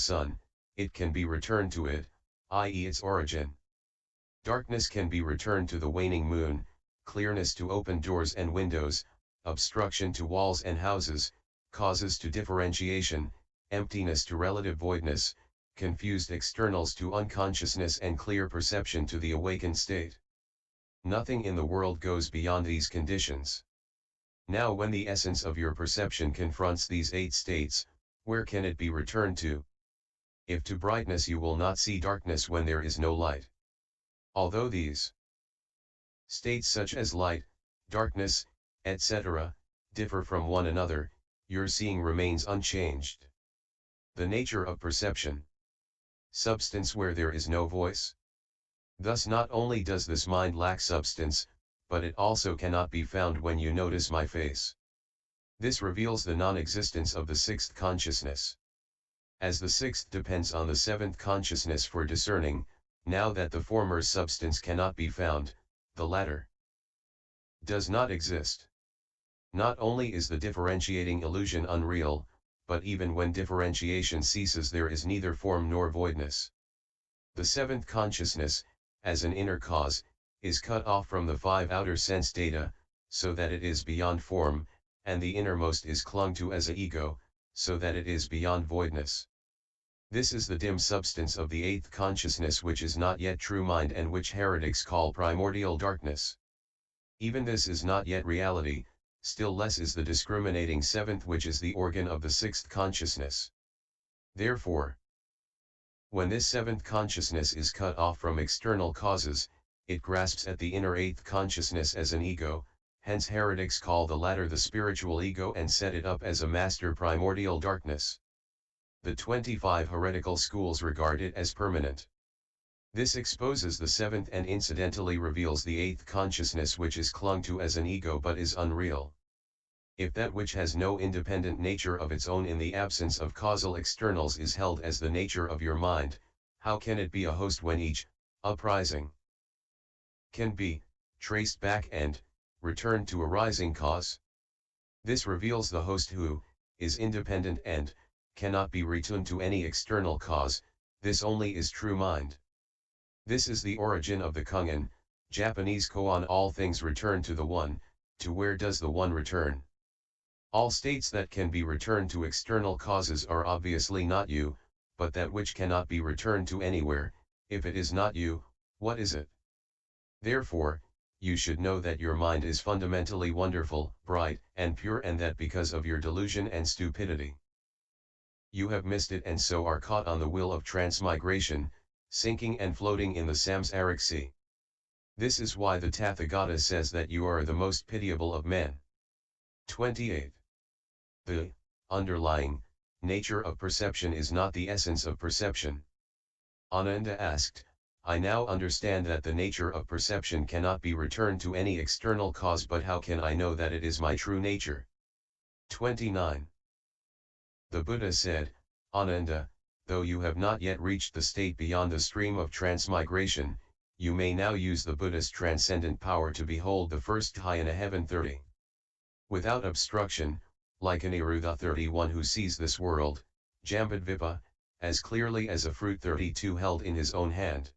sun, it can be returned to it, i.e. its origin. Darkness can be returned to the waning moon, clearness to open doors and windows, obstruction to walls and houses, causes to differentiation, emptiness to relative voidness, confused externals to unconsciousness and clear perception to the awakened state. Nothing in the world goes beyond these conditions. Now when the essence of your perception confronts these 8 states, where can it be returned to? If to brightness, you will not see darkness when there is no light. Although these states such as light, darkness, etc., differ from one another, your seeing remains unchanged. The nature of perception. Substance where there is no voice. Thus not only does this mind lack substance, but it also cannot be found when you notice my face. This reveals the non-existence of the 6th consciousness. As the 6th depends on the 7th consciousness for discerning, now that the former substance cannot be found, the latter does not exist. Not only is the differentiating illusion unreal, but even when differentiation ceases there is neither form nor voidness. The 7th consciousness, as an inner cause, is cut off from the 5 outer sense data, so that it is beyond form, and the innermost is clung to as a ego, so that it is beyond voidness. This is the dim substance of the 8th consciousness, which is not yet true mind and which heretics call primordial darkness. Even this is not yet reality, still less is the discriminating 7th, which is the organ of the 6th consciousness. Therefore, when this 7th consciousness is cut off from external causes, it grasps at the inner 8th consciousness as an ego, hence heretics call the latter the spiritual ego and set it up as a master primordial darkness. The 25 heretical schools regard it as permanent. This exposes the 7th and incidentally reveals the 8th consciousness, which is clung to as an ego but is unreal. If that which has no independent nature of its own in the absence of causal externals is held as the nature of your mind, how can it be a host when each uprising can be traced back and returned to a rising cause? This reveals the host who is independent and cannot be retuned to any external cause. This only is true mind. This is the origin of the koan, Japanese koan. All things return to the One. To where does the One return? All states that can be returned to external causes are obviously not you, but that which cannot be returned to anywhere. If it is not you, what is it? Therefore, you should know that your mind is fundamentally wonderful, bright, and pure, and that because of your delusion and stupidity, you have missed it and so are caught on the wheel of transmigration, sinking and floating in the samsaric sea. This is why the Tathagata says that you are the most pitiable of men. 28. The underlying nature of perception is not the essence of perception. Ananda asked, I now understand that the nature of perception cannot be returned to any external cause, but how can I know that it is my true nature? 29. The Buddha said, Ananda, though you have not yet reached the state beyond the stream of transmigration, you may now use the Buddha's transcendent power to behold the first dhyana heaven 30. Without obstruction, like an Irudha 31 who sees this world, Jambudvipa, as clearly as a fruit 32 held in his own hand.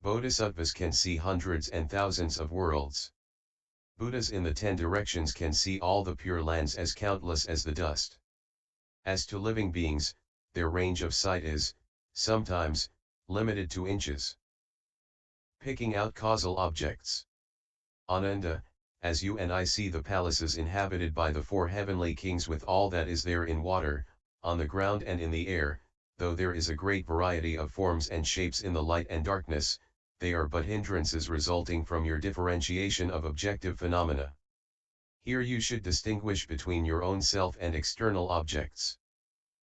Bodhisattvas can see hundreds and thousands of worlds. Buddhas in the 10 directions can see all the pure lands as countless as the dust. As to living beings, their range of sight is, sometimes, limited to inches. Picking out causal objects. Ananda, as you and I see the palaces inhabited by the 4 heavenly kings with all that is there in water, on the ground and in the air, though there is a great variety of forms and shapes in the light and darkness, they are but hindrances resulting from your differentiation of objective phenomena. Here you should distinguish between your own self and external objects.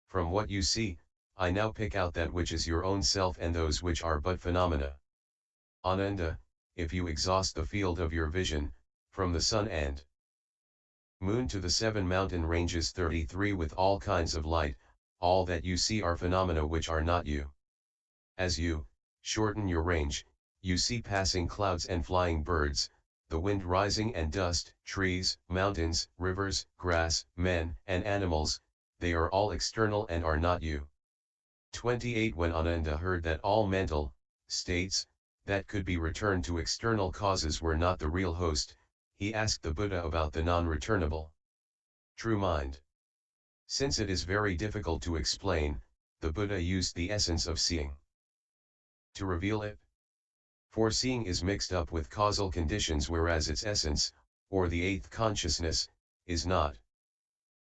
From what you see, I now pick out that which is your own self and those which are but phenomena. Ananda, if you exhaust the field of your vision, from the sun and moon to the 7 mountain ranges 33 with all kinds of light, all that you see are phenomena which are not you. As you shorten your range, you see passing clouds and flying birds, the wind rising and dust, trees, mountains, rivers, grass, men, and animals, they are all external and are not you. 28 When Ananda heard that all mental states that could be returned to external causes were not the real host, he asked the Buddha about the non-returnable true mind. Since it is very difficult to explain, the Buddha used the essence of seeing to reveal it. For seeing is mixed up with causal conditions, whereas its essence, or the eighth consciousness, is not.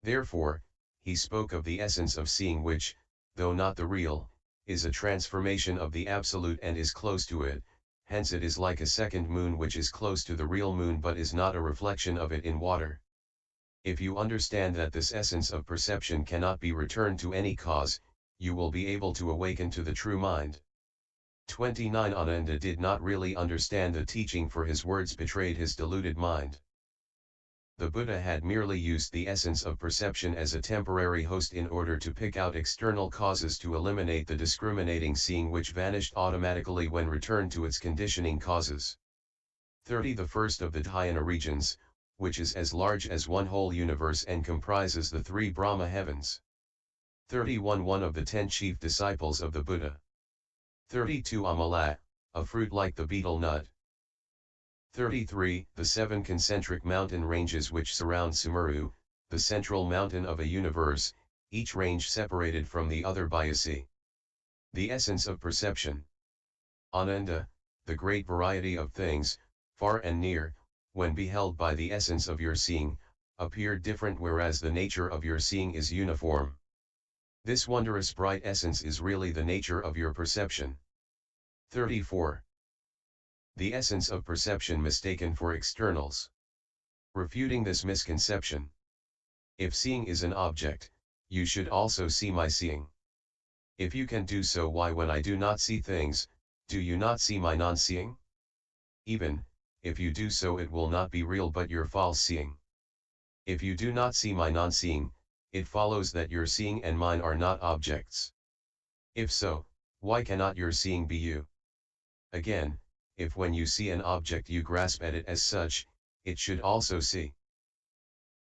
Therefore, he spoke of the essence of seeing which, though not the real, is a transformation of the absolute and is close to it, hence it is like a second moon which is close to the real moon but is not a reflection of it in water. If you understand that this essence of perception cannot be returned to any cause, you will be able to awaken to the true mind. 29 Ananda did not really understand the teaching, for his words betrayed his deluded mind. The Buddha had merely used the essence of perception as a temporary host in order to pick out external causes to eliminate the discriminating seeing which vanished automatically when returned to its conditioning causes. 30 The first of the dhyana regions, which is as large as one whole universe and comprises the three Brahma heavens. 31 One of the 10 chief disciples of the Buddha. 32 Amala, a fruit like the betel nut. 33 The 7 concentric mountain ranges which surround Sumeru, the central mountain of a universe, each range separated from the other by a sea. The essence of perception. Ananda, the great variety of things, far and near, when beheld by the essence of your seeing, appear different, whereas the nature of your seeing is uniform. This wondrous bright essence is really the nature of your perception. 34. The essence of perception mistaken for externals. Refuting this misconception. If seeing is an object, you should also see my seeing. If you can do so, why when I do not see things, do you not see my non-seeing? Even, if you do so, it will not be real but your false seeing. If you do not see my non-seeing, it follows that your seeing and mine are not objects. If so, why cannot your seeing be you? Again, if when you see an object you grasp at it as such, it should also see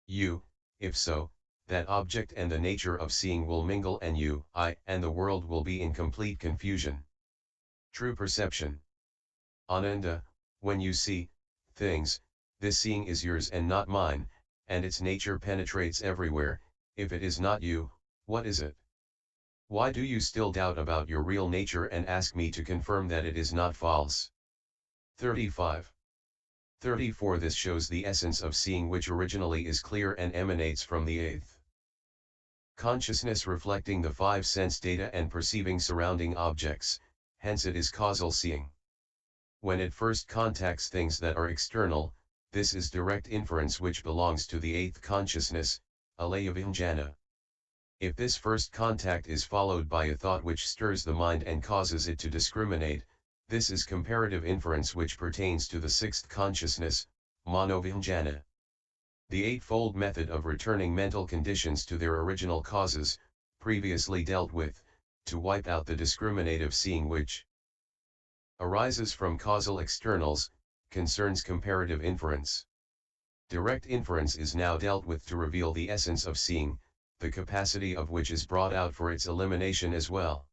you. If so, that object and the nature of seeing will mingle, and you, I, and the world will be in complete confusion. True perception. Ananda, when you see things, this seeing is yours and not mine, and its nature penetrates everywhere. If it is not you, what is it? Why do you still doubt about your real nature and ask me to confirm that it is not false? 35. 34 This shows the essence of seeing, which originally is clear and emanates from the eighth consciousness, reflecting the five sense data and perceiving surrounding objects, hence it is causal seeing. When it first contacts things that are external, this is direct inference which belongs to the eighth consciousness, alaya vijnana. If this first contact is followed by a thought which stirs the mind and causes it to discriminate, this is comparative inference which pertains to the sixth consciousness, manovijnana. The eightfold method of returning mental conditions to their original causes, previously dealt with, to wipe out the discriminative seeing which arises from causal externals, concerns comparative inference. Direct inference is now dealt with to reveal the essence of seeing, the capacity of which is brought out for its elimination as well.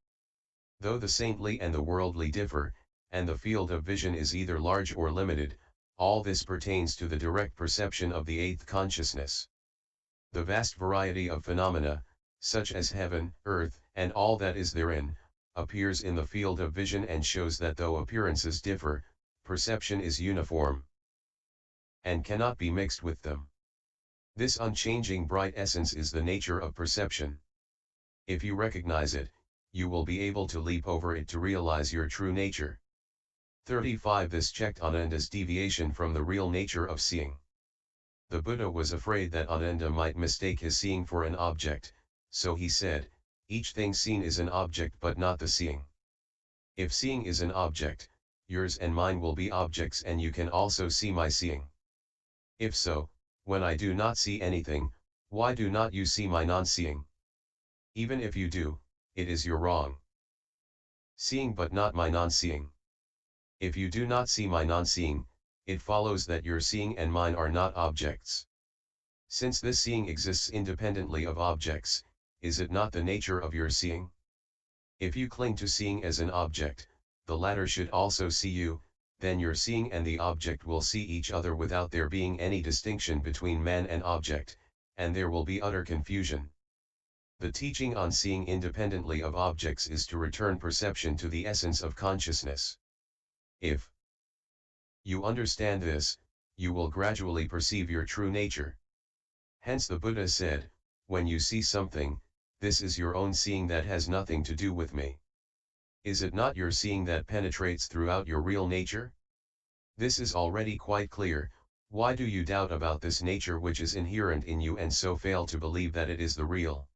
Though the saintly and the worldly differ, and the field of vision is either large or limited, all this pertains to the direct perception of the eighth consciousness. The vast variety of phenomena, such as heaven, earth, and all that is therein, appears in the field of vision and shows that though appearances differ, perception is uniform and cannot be mixed with them. This unchanging bright essence is the nature of perception. If you recognize it, you will be able to leap over it to realize your true nature. 35 This checked Ananda's deviation from the real nature of seeing. The Buddha was afraid that Ananda might mistake his seeing for an object, so he said, each thing seen is an object but not the seeing. If seeing is an object, yours and mine will be objects, and you can also see my seeing. If so, when I do not see anything, why do not you see my non-seeing? Even if you do, it is your wrong seeing but not my non-seeing. If you do not see my non-seeing, it follows that your seeing and mine are not objects. Since this seeing exists independently of objects, is it not the nature of your seeing? If you cling to seeing as an object, the latter should also see you, then your seeing and the object will see each other without there being any distinction between man and object, and there will be utter confusion. The teaching on seeing independently of objects is to return perception to the essence of consciousness. If you understand this, you will gradually perceive your true nature. Hence the Buddha said, when you see something, this is your own seeing that has nothing to do with me. Is it not your seeing that penetrates throughout your real nature? This is already quite clear. Why do you doubt about this nature which is inherent in you and so fail to believe that it is the real?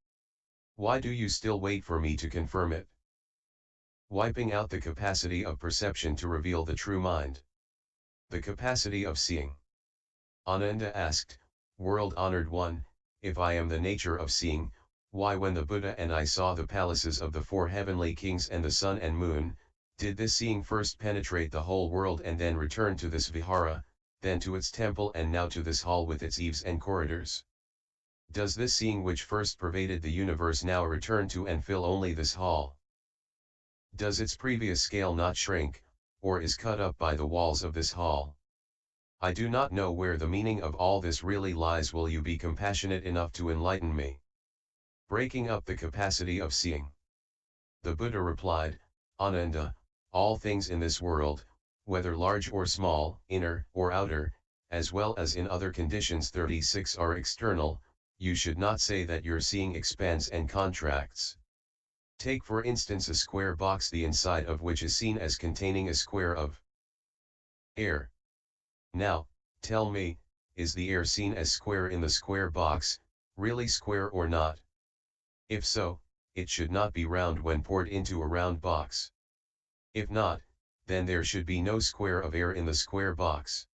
Why do you still wait for me to confirm it? Wiping out the capacity of perception to reveal the true mind. The capacity of seeing. Ananda asked, World-honored one, if I am the nature of seeing, why when the Buddha and I saw the palaces of the four heavenly kings and the sun and moon, did this seeing first penetrate the whole world and then return to this vihara, then to its temple and now to this hall with its eaves and corridors? Does this seeing which first pervaded the universe now return to and fill only this hall? Does its previous scale not shrink, or is cut up by the walls of this hall? I do not know where the meaning of all this really lies. Will you be compassionate enough to enlighten me? Breaking up the capacity of seeing. The Buddha replied, Ananda, all things in this world, whether large or small, inner or outer, as well as in other conditions 36 are external. You should not say that your seeing expands and contracts. Take for instance a square box, the inside of which is seen as containing a square of air. Now, tell me, is the air seen as square in the square box, really square or not? If so, it should not be round when poured into a round box. If not, then there should be no square of air in the square box.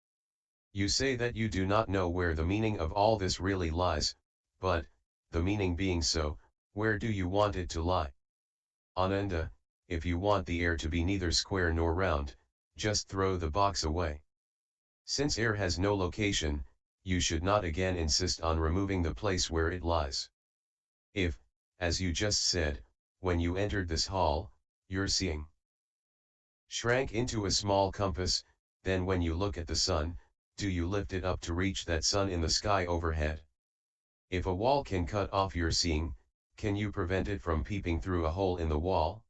You say that you do not know where the meaning of all this really lies, but, the meaning being so, where do you want it to lie? Ananda, if you want the air to be neither square nor round, just throw the box away. Since air has no location, you should not again insist on removing the place where it lies. If, as you just said, when you entered this hall, your seeing shrank into a small compass, then when you look at the sun, do you lift it up to reach that sun in the sky overhead? If a wall can cut off your seeing, can you prevent it from peeping through a hole in the wall?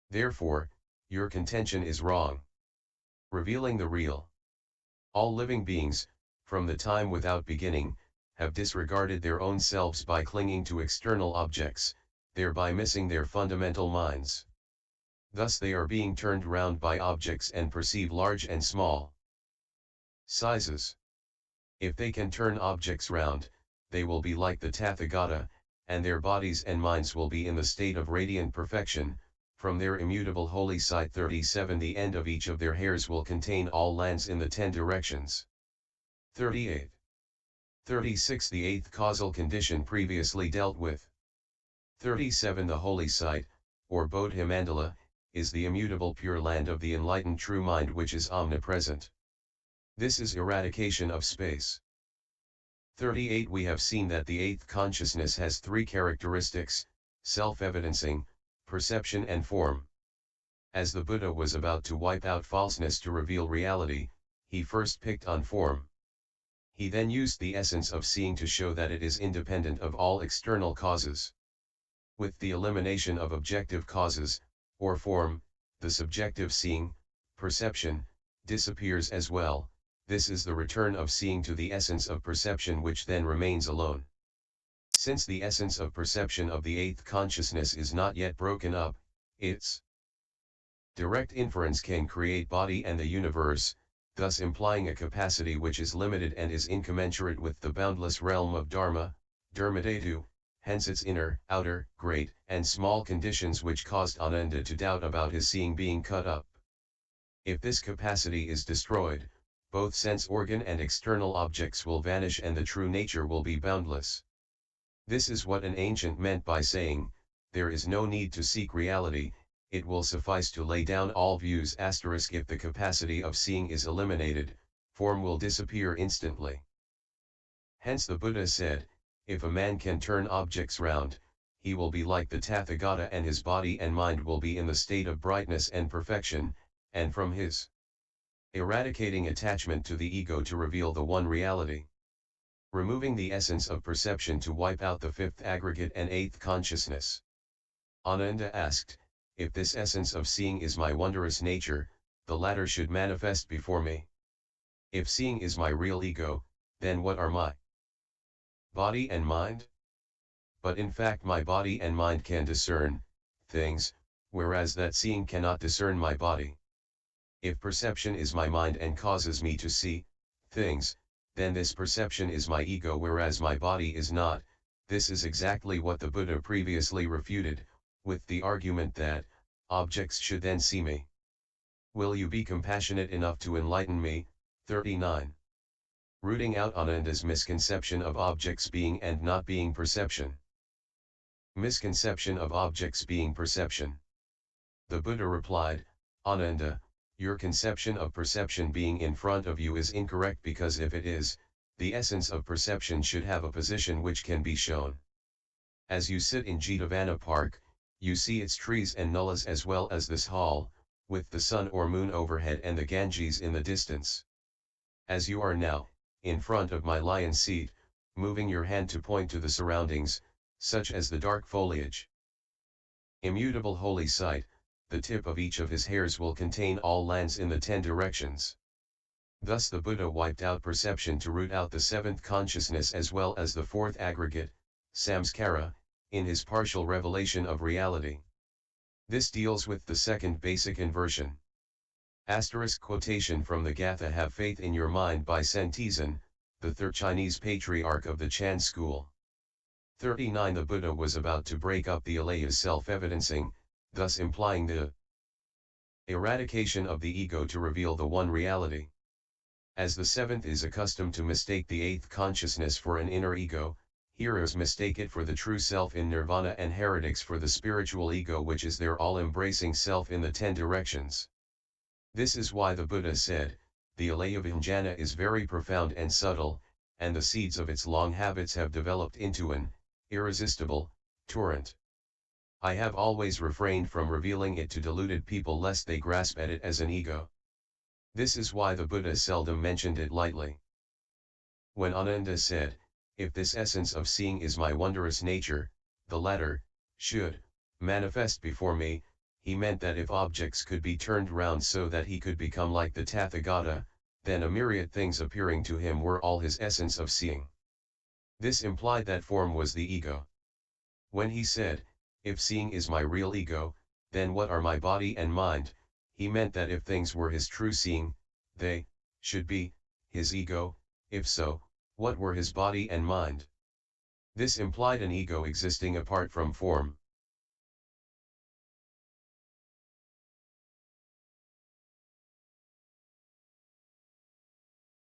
Therefore, your contention is wrong. Revealing the real. All living beings, from the time without beginning, have disregarded their own selves by clinging to external objects, thereby missing their fundamental minds. Thus they are being turned round by objects and perceive large and small sizes. If they can turn objects round, they will be like the Tathagata, and their bodies and minds will be in the state of radiant perfection. From their immutable holy site 37 the end of each of their hairs will contain all lands in the 10 directions. 38. 36 the eighth causal condition previously dealt with. 37 the holy site, or Bodhi Mandala, is the immutable pure land of the enlightened true mind which is omnipresent. This is eradication of space. 38 we have seen that the eighth consciousness has three characteristics: self-evidencing, perception and form. As the Buddha was about to wipe out falseness to reveal reality, he first picked on form. He then used the essence of seeing to show that it is independent of all external causes. With the elimination of objective causes, or form, the subjective seeing, perception, disappears as well. This is the return of seeing to the essence of perception, which then remains alone. Since the essence of perception of the eighth consciousness is not yet broken up, its direct inference can create body and the universe, thus implying a capacity which is limited and is incommensurate with the boundless realm of Dharma, Dharmadhatu, hence its inner, outer, great, and small conditions which caused Ananda to doubt about his seeing being cut up. If this capacity is destroyed, both sense organ and external objects will vanish and the true nature will be boundless. This is what an ancient meant by saying, there is no need to seek reality, it will suffice to lay down all views. If the capacity of seeing is eliminated, form will disappear instantly. Hence the Buddha said, if a man can turn objects round, he will be like the Tathagata and his body and mind will be in the state of brightness and perfection, and from his eradicating attachment to the ego to reveal the one reality. Removing the essence of perception to wipe out the fifth aggregate and eighth consciousness. Ananda asked, if this essence of seeing is my wondrous nature, the latter should manifest before me. If seeing is my real ego, then what are my body and mind? But in fact my body and mind can discern things, whereas that seeing cannot discern my body. If perception is my mind and causes me to see things, then this perception is my ego whereas my body is not. This is exactly what the Buddha previously refuted, with the argument that objects should then see me. Will you be compassionate enough to enlighten me? 39. Rooting out Ananda's misconception of objects being and not being perception. Misconception of objects being perception. The Buddha replied, Ananda, your conception of perception being in front of you is incorrect because if it is, the essence of perception should have a position which can be shown. As you sit in Jetavana Park, you see its trees and nullas as well as this hall, with the sun or moon overhead and the Ganges in the distance. As you are now, in front of my lion seat, moving your hand to point to the surroundings, such as the dark foliage. Immutable holy sight, the tip of each of his hairs will contain all lands in the 10 directions. Thus the Buddha wiped out perception to root out the seventh consciousness as well as the fourth aggregate, samskara, in his partial revelation of reality. This deals with the second basic inversion. Asterisk quotation from the Gatha Have Faith in Your Mind by Sentizan, the third Chinese patriarch of the Chan school. 39 The Buddha was about to break up the Alaya's self-evidencing, thus implying the eradication of the ego to reveal the one reality. As the seventh is accustomed to mistake the eighth consciousness for an inner ego, heroes mistake it for the true self in nirvana and heretics for the spiritual ego which is their all-embracing self in the 10 directions. This is why the Buddha said, the alaya vijnana is very profound and subtle, and the seeds of its long habits have developed into an irresistible torrent. I have always refrained from revealing it to deluded people lest they grasp at it as an ego. This is why the Buddha seldom mentioned it lightly. When Ananda said, if this essence of seeing is my wondrous nature, the latter should manifest before me, he meant that if objects could be turned round so that he could become like the Tathagata, then a myriad things appearing to him were all his essence of seeing. This implied that form was the ego. When he said, if seeing is my real ego, then what are my body and mind, he meant that if things were his true seeing, they should be his ego. If so, what were his body and mind? This implied an ego existing apart from form.